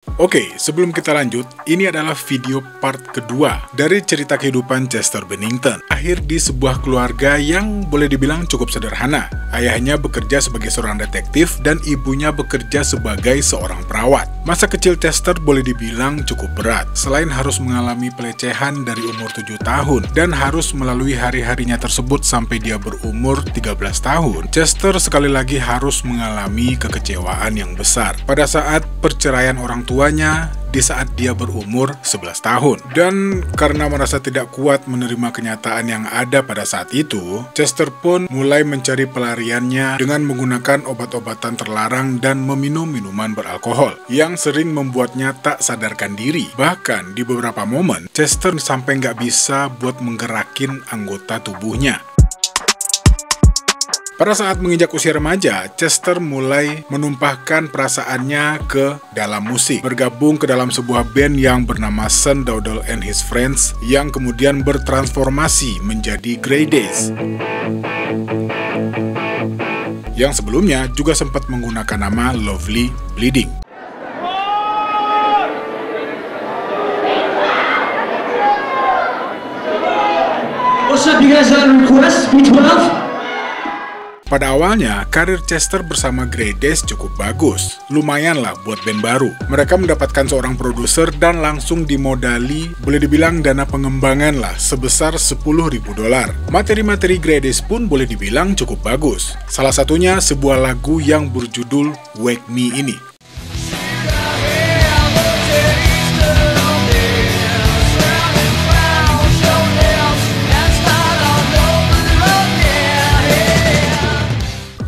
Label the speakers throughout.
Speaker 1: Oke, sebelum kita lanjut, ini adalah video part kedua dari cerita kehidupan Chester Bennington. Lahir di sebuah keluarga yang boleh dibilang cukup sederhana. Ayahnya bekerja sebagai seorang detektif dan ibunya bekerja sebagai seorang perawat. Masa kecil Chester boleh dibilang cukup berat. Selain harus mengalami pelecehan dari umur 7 tahun dan harus melalui hari-harinya tersebut sampai dia berumur 13 tahun, Chester sekali lagi harus mengalami kekecewaan yang besar pada saat perceraian orang tuanya di saat dia berumur 11 tahun. Dan karena merasa tidak kuat menerima kenyataan yang ada pada saat itu, Chester pun mulai mencari pelariannya dengan menggunakan obat-obatan terlarang dan meminum minuman beralkohol yang sering membuatnya tak sadarkan diri. Bahkan di beberapa momen, Chester sampai nggak bisa buat menggerakin anggota tubuhnya. Pada saat menginjak usia remaja, Chester mulai menumpahkan perasaannya ke dalam musik. Bergabung ke dalam sebuah band yang bernama Son Dowdle and His Friends yang kemudian bertransformasi menjadi Grey Daze. Yang sebelumnya juga sempat menggunakan nama Lovely Bleeding.
Speaker 2: What's up, you guys got a request? B12?
Speaker 1: Pada awalnya, karir Chester bersama Grey Daze cukup bagus. Lumayan lah buat band baru. Mereka mendapatkan seorang produser dan langsung dimodali, boleh dibilang dana pengembangan lah, sebesar $10.000. Materi-materi Grey Daze pun boleh dibilang cukup bagus. Salah satunya sebuah lagu yang berjudul Wake Me ini.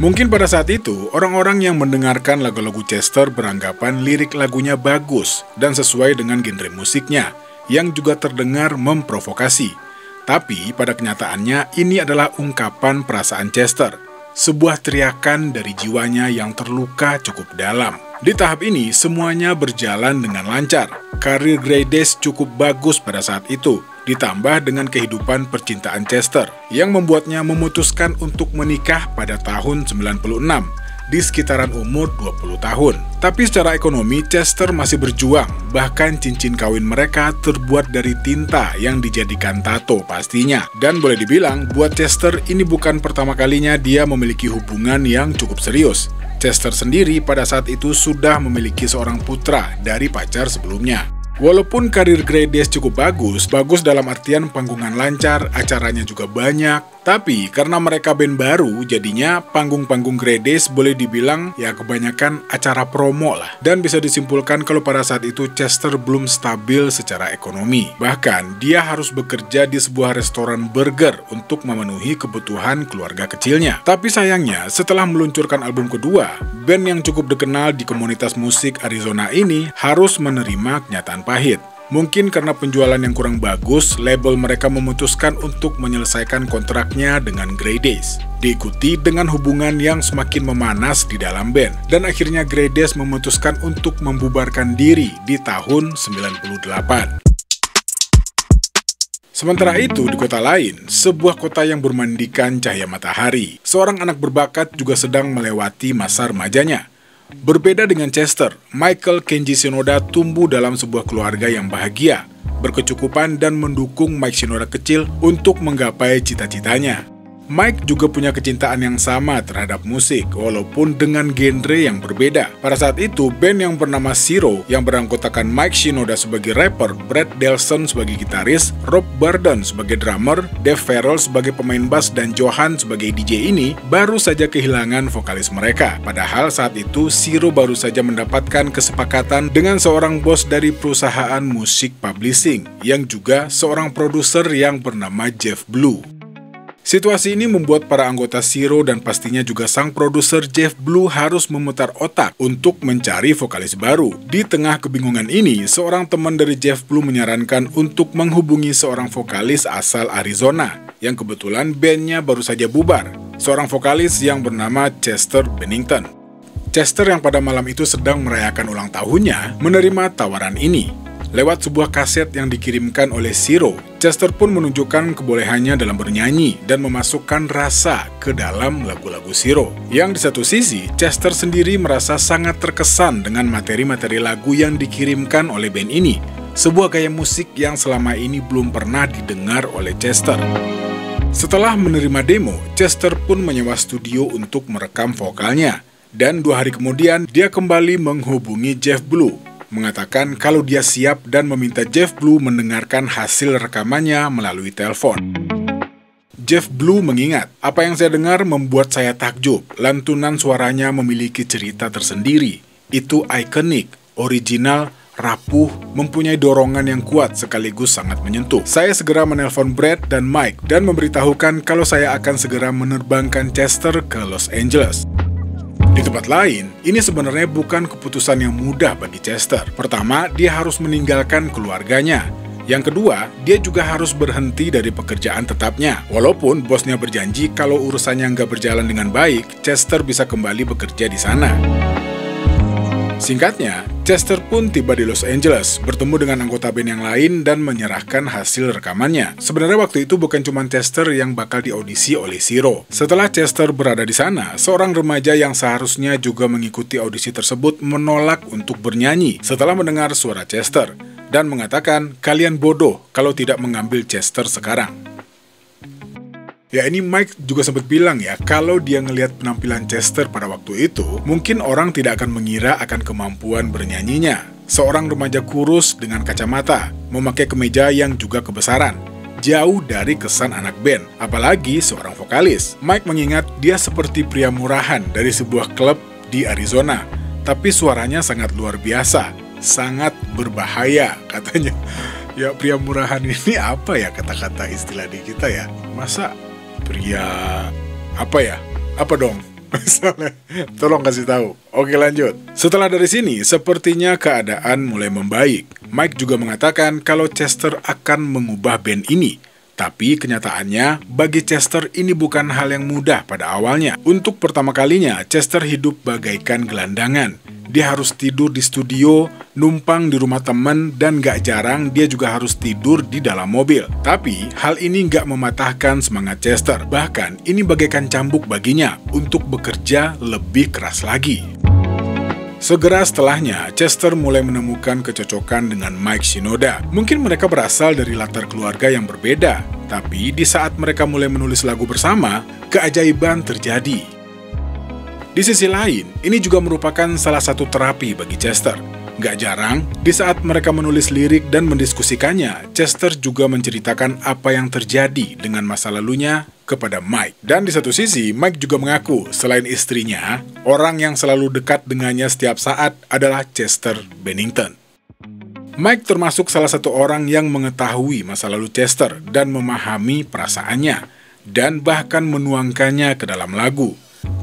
Speaker 1: Mungkin pada saat itu, orang-orang yang mendengarkan lagu-lagu Chester beranggapan lirik lagunya bagus dan sesuai dengan genre musiknya, yang juga terdengar memprovokasi. Tapi pada kenyataannya, ini adalah ungkapan perasaan Chester, sebuah teriakan dari jiwanya yang terluka cukup dalam. Di tahap ini, semuanya berjalan dengan lancar. Karir Grey Daze cukup bagus pada saat itu, ditambah dengan kehidupan percintaan Chester yang membuatnya memutuskan untuk menikah pada tahun 96 di sekitaran umur 20 tahun. Tapi secara ekonomi Chester masih berjuang, bahkan cincin kawin mereka terbuat dari tinta yang dijadikan tato pastinya. Dan boleh dibilang buat Chester ini bukan pertama kalinya dia memiliki hubungan yang cukup serius. Chester sendiri pada saat itu sudah memiliki seorang putra dari pacar sebelumnya. Walaupun karir Grey Daze cukup bagus dalam artian panggungan lancar, acaranya juga banyak, tapi karena mereka band baru, jadinya panggung-panggung Grey Daze boleh dibilang ya kebanyakan acara promo lah. Dan bisa disimpulkan kalau pada saat itu Chester belum stabil secara ekonomi. Bahkan dia harus bekerja di sebuah restoran burger untuk memenuhi kebutuhan keluarga kecilnya. Tapi sayangnya setelah meluncurkan album kedua, band yang cukup dikenal di komunitas musik Arizona ini harus menerima kenyataan pahit. Mungkin karena penjualan yang kurang bagus, label mereka memutuskan untuk menyelesaikan kontraknya dengan Grey Daze. Diikuti dengan hubungan yang semakin memanas di dalam band. Dan akhirnya Grey Daze memutuskan untuk membubarkan diri di tahun 98. Sementara itu, di kota lain, sebuah kota yang bermandikan cahaya matahari, seorang anak berbakat juga sedang melewati masa remajanya. Berbeda dengan Chester, Michael Kenji Shinoda tumbuh dalam sebuah keluarga yang bahagia, berkecukupan dan mendukung Mike Shinoda kecil untuk menggapai cita-citanya. Mike juga punya kecintaan yang sama terhadap musik, walaupun dengan genre yang berbeda. Pada saat itu, band yang bernama Zero, yang beranggotakan Mike Shinoda sebagai rapper, Brad Delson sebagai gitaris, Rob Burden sebagai drummer, Dave Farrell sebagai pemain bass, dan Johan sebagai DJ ini, baru saja kehilangan vokalis mereka. Padahal saat itu, Zero baru saja mendapatkan kesepakatan dengan seorang bos dari perusahaan musik publishing, yang juga seorang produser yang bernama Jeff Blue. Situasi ini membuat para anggota Zero dan pastinya juga sang produser Jeff Blue harus memutar otak untuk mencari vokalis baru. Di tengah kebingungan ini, seorang teman dari Jeff Blue menyarankan untuk menghubungi seorang vokalis asal Arizona yang kebetulan bandnya baru saja bubar, seorang vokalis yang bernama Chester Bennington. Chester yang pada malam itu sedang merayakan ulang tahunnya menerima tawaran ini. Lewat sebuah kaset yang dikirimkan oleh Zero, Chester pun menunjukkan kebolehannya dalam bernyanyi dan memasukkan rasa ke dalam lagu-lagu Shiro. Yang di satu sisi, Chester sendiri merasa sangat terkesan dengan materi-materi lagu yang dikirimkan oleh band ini, sebuah gaya musik yang selama ini belum pernah didengar oleh Chester. Setelah menerima demo, Chester pun menyewa studio untuk merekam vokalnya, dan 2 hari kemudian dia kembali menghubungi Jeff Blue, mengatakan kalau dia siap dan meminta Jeff Blue mendengarkan hasil rekamannya melalui telepon. Jeff Blue mengingat, "Apa yang saya dengar membuat saya takjub. Lantunan suaranya memiliki cerita tersendiri. Itu ikonik, original, rapuh, mempunyai dorongan yang kuat sekaligus sangat menyentuh." Saya segera menelpon Brad dan Mike dan memberitahukan kalau saya akan segera menerbangkan Chester ke Los Angeles. Di tempat lain, ini sebenarnya bukan keputusan yang mudah bagi Chester. Pertama, dia harus meninggalkan keluarganya. Yang kedua, dia juga harus berhenti dari pekerjaan tetapnya. Walaupun bosnya berjanji kalau urusannya nggak berjalan dengan baik, Chester bisa kembali bekerja di sana. Singkatnya, Chester pun tiba di Los Angeles, bertemu dengan anggota band yang lain dan menyerahkan hasil rekamannya. Sebenarnya waktu itu bukan cuma Chester yang bakal diaudisi oleh Shiro. Setelah Chester berada di sana, seorang remaja yang seharusnya juga mengikuti audisi tersebut menolak untuk bernyanyi setelah mendengar suara Chester dan mengatakan, "Kalian bodoh kalau tidak mengambil Chester sekarang." Ya, ini Mike juga sempat bilang ya, kalau dia ngelihat penampilan Chester pada waktu itu, mungkin orang tidak akan mengira akan kemampuan bernyanyinya. Seorang remaja kurus dengan kacamata, memakai kemeja yang juga kebesaran, jauh dari kesan anak band, apalagi seorang vokalis. Mike mengingat dia seperti pria murahan dari sebuah klub di Arizona, tapi suaranya sangat luar biasa, sangat berbahaya katanya. Ya, pria murahan ini apa ya kata-kata istilah di kita ya? Masa pria apa ya? Apa dong? Misalnya, tolong kasih tahu. Oke, lanjut. Setelah dari sini, sepertinya keadaan mulai membaik. Mike juga mengatakan kalau Chester akan mengubah band ini. Tapi kenyataannya, bagi Chester ini bukan hal yang mudah pada awalnya. Untuk pertama kalinya, Chester hidup bagaikan gelandangan. Dia harus tidur di studio, numpang di rumah teman, dan gak jarang dia juga harus tidur di dalam mobil. Tapi, hal ini gak mematahkan semangat Chester. Bahkan, ini bagaikan cambuk baginya untuk bekerja lebih keras lagi. Segera setelahnya, Chester mulai menemukan kecocokan dengan Mike Shinoda. Mungkin mereka berasal dari latar keluarga yang berbeda, tapi di saat mereka mulai menulis lagu bersama, keajaiban terjadi. Di sisi lain, ini juga merupakan salah satu terapi bagi Chester. Gak jarang, di saat mereka menulis lirik dan mendiskusikannya, Chester juga menceritakan apa yang terjadi dengan masa lalunya kepada Mike. Dan di satu sisi, Mike juga mengaku, selain istrinya, orang yang selalu dekat dengannya setiap saat adalah Chester Bennington. Mike termasuk salah satu orang yang mengetahui masa lalu Chester dan memahami perasaannya, dan bahkan menuangkannya ke dalam lagu.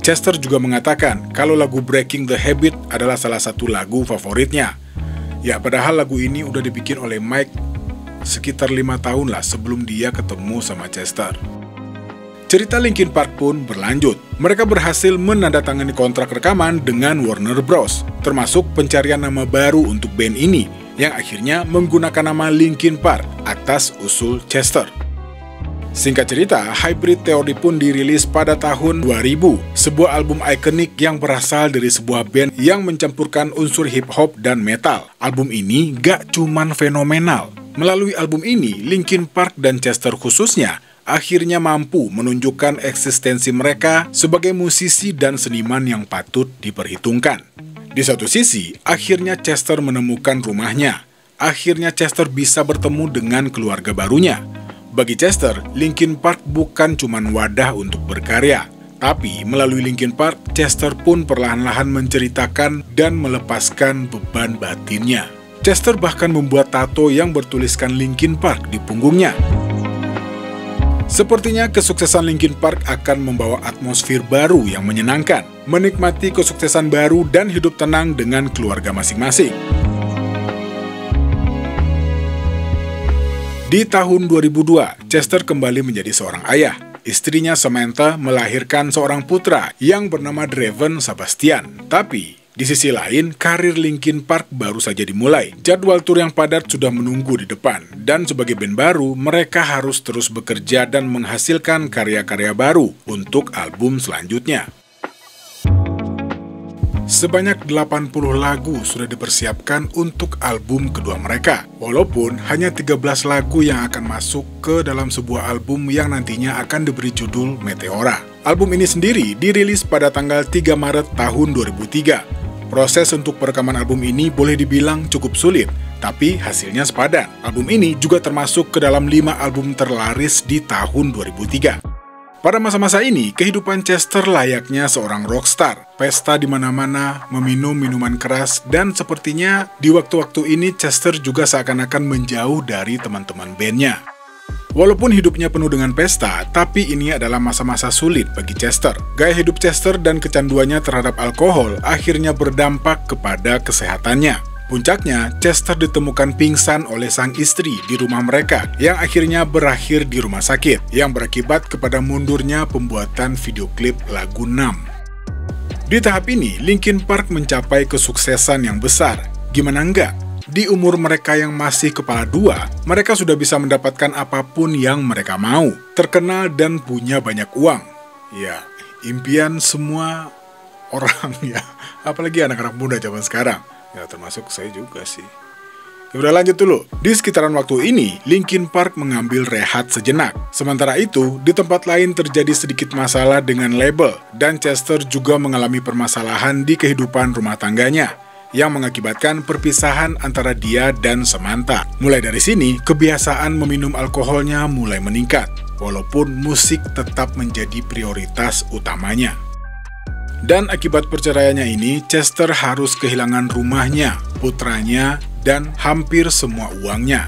Speaker 1: Chester juga mengatakan kalau lagu Breaking the Habit adalah salah satu lagu favoritnya. Ya, padahal lagu ini udah dibikin oleh Mike sekitar 5 tahun lah sebelum dia ketemu sama Chester. Cerita Linkin Park pun berlanjut. Mereka berhasil menandatangani kontrak rekaman dengan Warner Bros., termasuk pencarian nama baru untuk band ini, yang akhirnya menggunakan nama Linkin Park atas usul Chester. Singkat cerita, Hybrid Theory pun dirilis pada tahun 2000, sebuah album ikonik yang berasal dari sebuah band yang mencampurkan unsur hip-hop dan metal. Album ini gak cuman fenomenal. Melalui album ini, Linkin Park dan Chester khususnya akhirnya mampu menunjukkan eksistensi mereka sebagai musisi dan seniman yang patut diperhitungkan. Di satu sisi, akhirnya Chester menemukan rumahnya. Akhirnya Chester bisa bertemu dengan keluarga barunya. Bagi Chester, Linkin Park bukan cuma wadah untuk berkarya, tapi melalui Linkin Park, Chester pun perlahan-lahan menceritakan dan melepaskan beban batinnya. Chester bahkan membuat tato yang bertuliskan Linkin Park di punggungnya. Sepertinya kesuksesan Linkin Park akan membawa atmosfer baru yang menyenangkan, menikmati kesuksesan baru dan hidup tenang dengan keluarga masing-masing. Di tahun 2002, Chester kembali menjadi seorang ayah. Istrinya Samantha melahirkan seorang putra yang bernama Draven Sebastian. Tapi, Di sisi lain, karir Linkin Park baru saja dimulai. Jadwal tur yang padat sudah menunggu di depan, dan sebagai band baru, mereka harus terus bekerja dan menghasilkan karya-karya baru untuk album selanjutnya. Sebanyak 80 lagu sudah dipersiapkan untuk album kedua mereka, walaupun hanya 13 lagu yang akan masuk ke dalam sebuah album yang nantinya akan diberi judul Meteora. Album ini sendiri dirilis pada tanggal 3 Maret tahun 2003. Proses untuk perekaman album ini boleh dibilang cukup sulit, tapi hasilnya sepadan. Album ini juga termasuk ke dalam 5 album terlaris di tahun 2003. Pada masa-masa ini, kehidupan Chester layaknya seorang rockstar. Pesta di mana-mana, meminum minuman keras, dan sepertinya di waktu-waktu ini Chester juga seakan-akan menjauh dari teman-teman bandnya. Walaupun hidupnya penuh dengan pesta, tapi ini adalah masa-masa sulit bagi Chester. Gaya hidup Chester dan kecanduannya terhadap alkohol akhirnya berdampak kepada kesehatannya. Puncaknya, Chester ditemukan pingsan oleh sang istri di rumah mereka, yang akhirnya berakhir di rumah sakit, yang berakibat kepada mundurnya pembuatan video klip lagu 6. Di tahap ini, Linkin Park mencapai kesuksesan yang besar. Gimana enggak? Di umur mereka yang masih kepala dua, mereka sudah bisa mendapatkan apapun yang mereka mau, terkenal dan punya banyak uang. Ya, impian semua orang ya, apalagi anak-anak muda zaman sekarang. Ya termasuk saya juga sih. Ya udah lanjut dulu. Di sekitaran waktu ini, Linkin Park mengambil rehat sejenak. Sementara itu, di tempat lain terjadi sedikit masalah dengan label, dan Chester juga mengalami permasalahan di kehidupan rumah tangganya, yang mengakibatkan perpisahan antara dia dan Samantha. Mulai dari sini, kebiasaan meminum alkoholnya mulai meningkat, walaupun musik tetap menjadi prioritas utamanya. Dan akibat perceraiannya ini, Chester harus kehilangan rumahnya, putranya, dan hampir semua uangnya.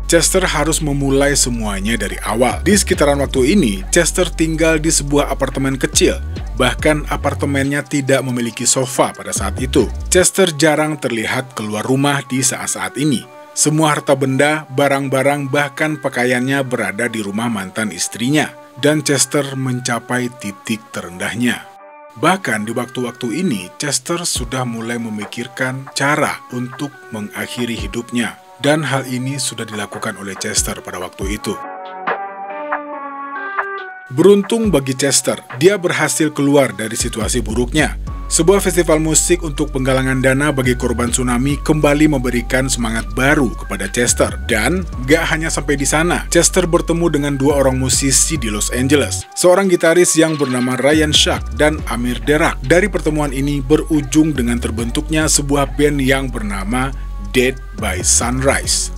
Speaker 1: Chester harus memulai semuanya dari awal. Di sekitaran waktu ini, Chester tinggal di sebuah apartemen kecil. Bahkan apartemennya tidak memiliki sofa pada saat itu. Chester jarang terlihat keluar rumah di saat-saat ini. Semua harta benda, barang-barang, bahkan pakaiannya berada di rumah mantan istrinya. Dan Chester mencapai titik terendahnya. Bahkan di waktu-waktu ini, Chester sudah mulai memikirkan cara untuk mengakhiri hidupnya. Dan hal ini sudah dilakukan oleh Chester pada waktu itu. Beruntung bagi Chester, dia berhasil keluar dari situasi buruknya. Sebuah festival musik untuk penggalangan dana bagi korban tsunami kembali memberikan semangat baru kepada Chester. Dan gak hanya sampai di sana, Chester bertemu dengan 2 orang musisi di Los Angeles. Seorang gitaris yang bernama Ryan Schack dan Amir Derak. Dari pertemuan ini berujung dengan terbentuknya sebuah band yang bernama Dead by Sunrise.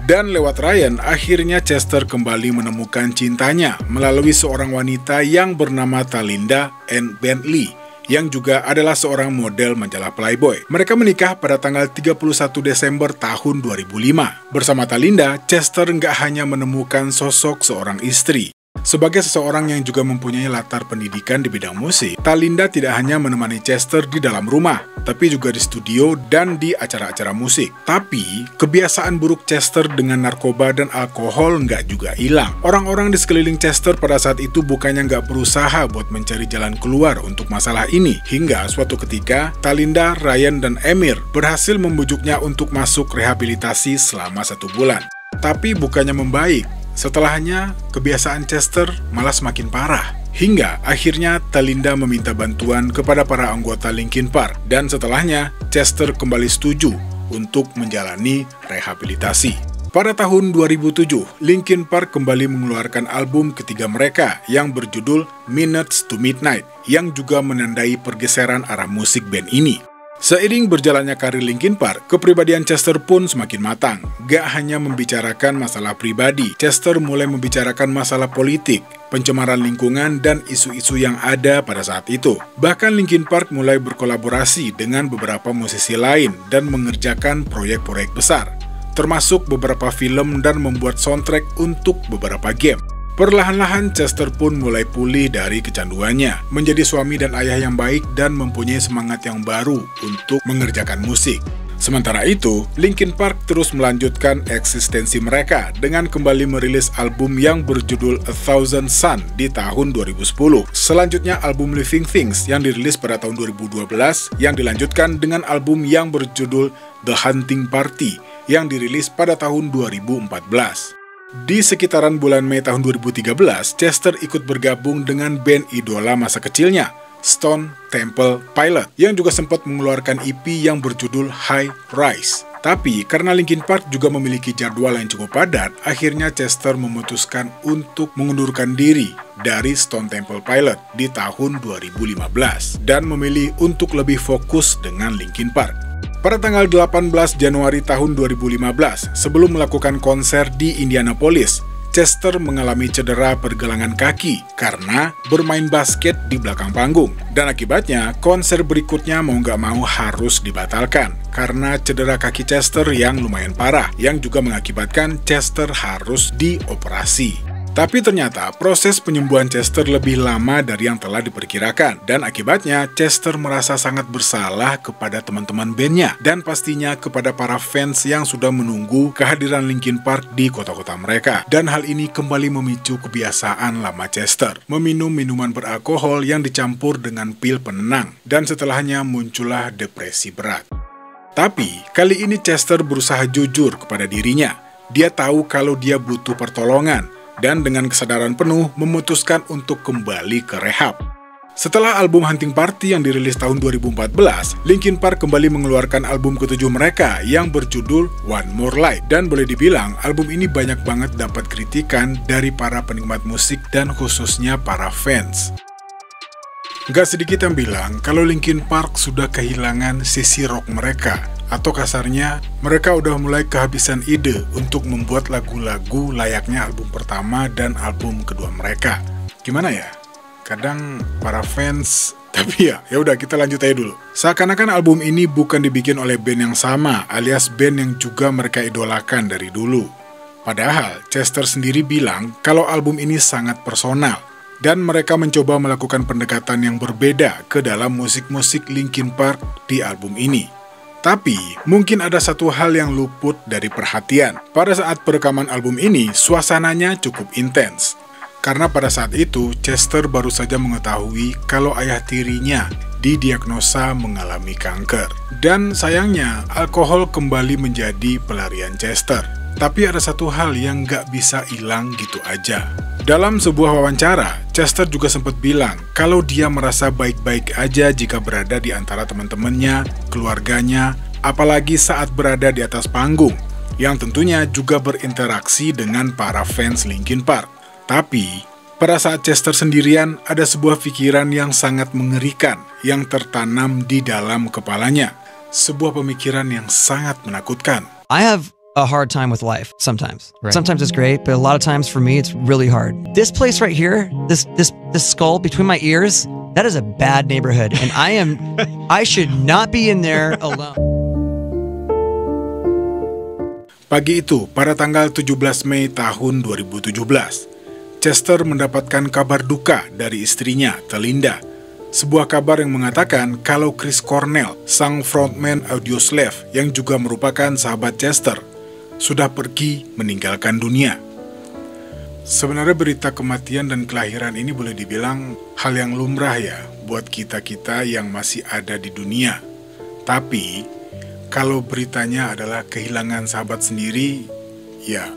Speaker 1: Dan lewat Ryan, akhirnya Chester kembali menemukan cintanya melalui seorang wanita yang bernama Talinda Ann Bentley, yang juga adalah seorang model majalah Playboy. Mereka menikah pada tanggal 31 Desember tahun 2005. Bersama Talinda, Chester nggak hanya menemukan sosok seorang istri. Sebagai seseorang yang juga mempunyai latar pendidikan di bidang musik, Talinda tidak hanya menemani Chester di dalam rumah, tapi juga di studio dan di acara-acara musik. Tapi, kebiasaan buruk Chester dengan narkoba dan alkohol nggak juga hilang. Orang-orang di sekeliling Chester pada saat itu bukannya nggak berusaha buat mencari jalan keluar untuk masalah ini. Hingga suatu ketika, Talinda, Ryan, dan Amir berhasil membujuknya untuk masuk rehabilitasi selama 1 bulan. Tapi bukannya membaik. Setelahnya, kebiasaan Chester malah semakin parah. Hingga akhirnya Talinda meminta bantuan kepada para anggota Linkin Park. Dan setelahnya, Chester kembali setuju untuk menjalani rehabilitasi. Pada tahun 2007, Linkin Park kembali mengeluarkan album ketiga mereka yang berjudul Minutes to Midnight, yang juga menandai pergeseran arah musik band ini. Seiring berjalannya karir Linkin Park, kepribadian Chester pun semakin matang. Gak hanya membicarakan masalah pribadi, Chester mulai membicarakan masalah politik, pencemaran lingkungan, dan isu-isu yang ada pada saat itu. Bahkan Linkin Park mulai berkolaborasi dengan beberapa musisi lain dan mengerjakan proyek-proyek besar, termasuk beberapa film dan membuat soundtrack untuk beberapa game. Perlahan-lahan Chester pun mulai pulih dari kecanduannya, menjadi suami dan ayah yang baik dan mempunyai semangat yang baru untuk mengerjakan musik. Sementara itu, Linkin Park terus melanjutkan eksistensi mereka dengan kembali merilis album yang berjudul A Thousand Sun di tahun 2010. Selanjutnya album Living Things yang dirilis pada tahun 2012 yang dilanjutkan dengan album yang berjudul The Hunting Party yang dirilis pada tahun 2014. Di sekitaran bulan Mei tahun 2013, Chester ikut bergabung dengan band idola masa kecilnya, Stone Temple Pilots, yang juga sempat mengeluarkan EP yang berjudul High Rise. Tapi karena Linkin Park juga memiliki jadwal yang cukup padat, akhirnya Chester memutuskan untuk mengundurkan diri dari Stone Temple Pilots di tahun 2015 dan memilih untuk lebih fokus dengan Linkin Park. Pada tanggal 18 Januari tahun 2015, sebelum melakukan konser di Indianapolis, Chester mengalami cedera pergelangan kaki karena bermain basket di belakang panggung. Dan akibatnya, konser berikutnya mau nggak mau harus dibatalkan karena cedera kaki Chester yang lumayan parah, yang juga mengakibatkan Chester harus dioperasi. Tapi ternyata proses penyembuhan Chester lebih lama dari yang telah diperkirakan, dan akibatnya Chester merasa sangat bersalah kepada teman-teman bandnya dan pastinya kepada para fans yang sudah menunggu kehadiran Linkin Park di kota-kota mereka. Dan hal ini kembali memicu kebiasaan lama Chester, meminum minuman beralkohol yang dicampur dengan pil penenang, dan setelahnya muncullah depresi berat. Tapi kali ini Chester berusaha jujur kepada dirinya. Dia tahu kalau dia butuh pertolongan, dan dengan kesadaran penuh memutuskan untuk kembali ke rehab. Setelah album Hunting Party yang dirilis tahun 2014, Linkin Park kembali mengeluarkan album ke-7 mereka yang berjudul One More Light. Dan boleh dibilang, album ini banyak banget dapat kritikan dari para penikmat musik dan khususnya para fans. Gak sedikit yang bilang kalau Linkin Park sudah kehilangan sisi rock mereka, atau kasarnya mereka udah mulai kehabisan ide untuk membuat lagu-lagu layaknya album pertama dan album kedua mereka. Gimana ya? Kadang para fans, tapi ya udah kita lanjut aja dulu. Seakan-akan album ini bukan dibikin oleh band yang sama, alias band yang juga mereka idolakan dari dulu. Padahal Chester sendiri bilang kalau album ini sangat personal, dan mereka mencoba melakukan pendekatan yang berbeda ke dalam musik-musik Linkin Park di album ini. Tapi, mungkin ada satu hal yang luput dari perhatian. Pada saat perekaman album ini, suasananya cukup intens. Karena pada saat itu, Chester baru saja mengetahui kalau ayah tirinya didiagnosa mengalami kanker. Dan sayangnya, alkohol kembali menjadi pelarian Chester. Tapi ada satu hal yang gak bisa hilang gitu aja. Dalam sebuah wawancara, Chester juga sempat bilang kalau dia merasa baik-baik aja jika berada di antara teman-temannya, keluarganya, apalagi saat berada di atas panggung, yang tentunya juga berinteraksi dengan para fans Linkin Park. Tapi, pada saat Chester sendirian, ada sebuah pikiran yang sangat mengerikan yang tertanam di dalam kepalanya. Sebuah pemikiran yang sangat menakutkan.
Speaker 3: I have a hard time with life sometimes. Right. Sometimes it's great, but a lot of times for me it's really hard. This place right here, this skull between my ears, that is a bad neighborhood, and I should not be in there alone.
Speaker 1: Pagi itu, pada tanggal 17 Mei tahun 2017, Chester mendapatkan kabar duka dari istrinya, Telinda. Sebuah kabar yang mengatakan kalau Chris Cornell, sang frontman Audioslave yang juga merupakan sahabat Chester, sudah pergi meninggalkan dunia. Sebenarnya berita kematian dan kelahiran ini boleh dibilang hal yang lumrah ya buat kita-kita yang masih ada di dunia. Tapi, kalau beritanya adalah kehilangan sahabat sendiri, ya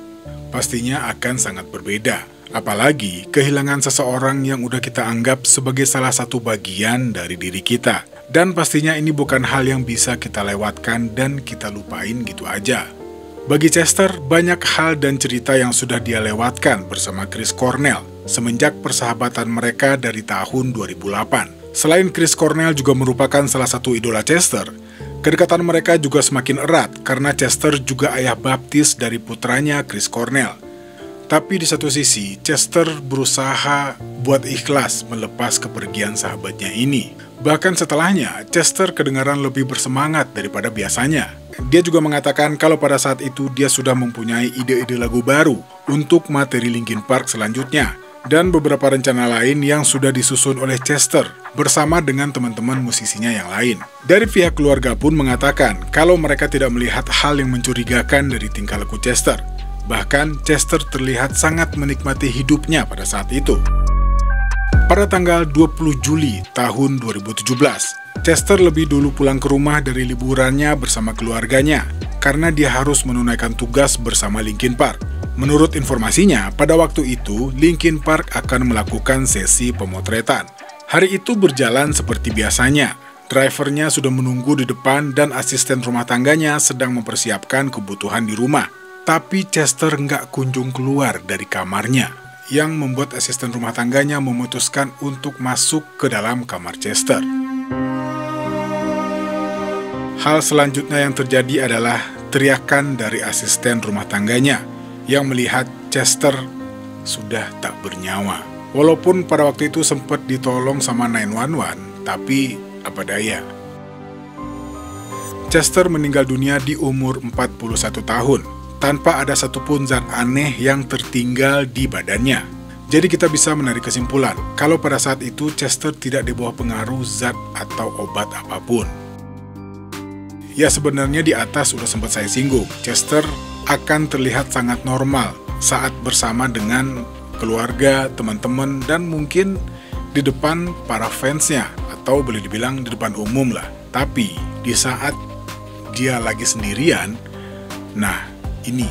Speaker 1: pastinya akan sangat berbeda. Apalagi kehilangan seseorang yang udah kita anggap sebagai salah satu bagian dari diri kita. Dan pastinya ini bukan hal yang bisa kita lewatkan dan kita lupain gitu aja. Bagi Chester, banyak hal dan cerita yang sudah dia lewatkan bersama Chris Cornell semenjak persahabatan mereka dari tahun 2008. Selain Chris Cornell juga merupakan salah satu idola Chester, kedekatan mereka juga semakin erat karena Chester juga ayah baptis dari putranya Chris Cornell. Tapi di satu sisi, Chester berusaha buat ikhlas melepas kepergian sahabatnya ini. Bahkan setelahnya, Chester kedengaran lebih bersemangat daripada biasanya. Dia juga mengatakan kalau pada saat itu dia sudah mempunyai ide-ide lagu baru untuk materi Linkin Park selanjutnya. dan beberapa rencana lain yang sudah disusun oleh Chester bersama dengan teman-teman musisinya yang lain. Dari pihak keluarga pun mengatakan kalau mereka tidak melihat hal yang mencurigakan dari tingkah laku Chester. Bahkan Chester terlihat sangat menikmati hidupnya pada saat itu. Pada tanggal 20 Juli tahun 2017, Chester lebih dulu pulang ke rumah dari liburannya bersama keluarganya karena dia harus menunaikan tugas bersama Linkin Park. Menurut informasinya, pada waktu itu Linkin Park akan melakukan sesi pemotretan. Hari itu berjalan seperti biasanya. Drivernya sudah menunggu di depan dan asisten rumah tangganya sedang mempersiapkan kebutuhan di rumah. Tapi Chester nggak kunjung keluar dari kamarnya, yang membuat asisten rumah tangganya memutuskan untuk masuk ke dalam kamar Chester. Hal selanjutnya yang terjadi adalah teriakan dari asisten rumah tangganya yang melihat Chester sudah tak bernyawa. Walaupun pada waktu itu sempat ditolong sama 911, tapi apa daya. Chester meninggal dunia di umur 41 tahun, tanpa ada satupun zat aneh yang tertinggal di badannya. Jadi kita bisa menarik kesimpulan, kalau pada saat itu Chester tidak di bawah pengaruh zat atau obat apapun. Ya sebenarnya di atas sudah sempat saya singgung, Chester akan terlihat sangat normal saat bersama dengan keluarga, teman-teman, dan mungkin di depan para fansnya, atau boleh dibilang di depan umum lah. Tapi di saat dia lagi sendirian, nah ini.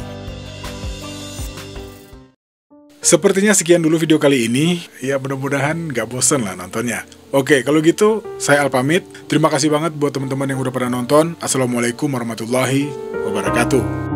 Speaker 1: Sepertinya sekian dulu video kali ini. Ya mudah-mudahan gak bosen lah nontonnya. Oke, kalau gitu saya Al pamit. Terima kasih banget buat teman-teman yang udah pada nonton. Assalamualaikum warahmatullahi wabarakatuh.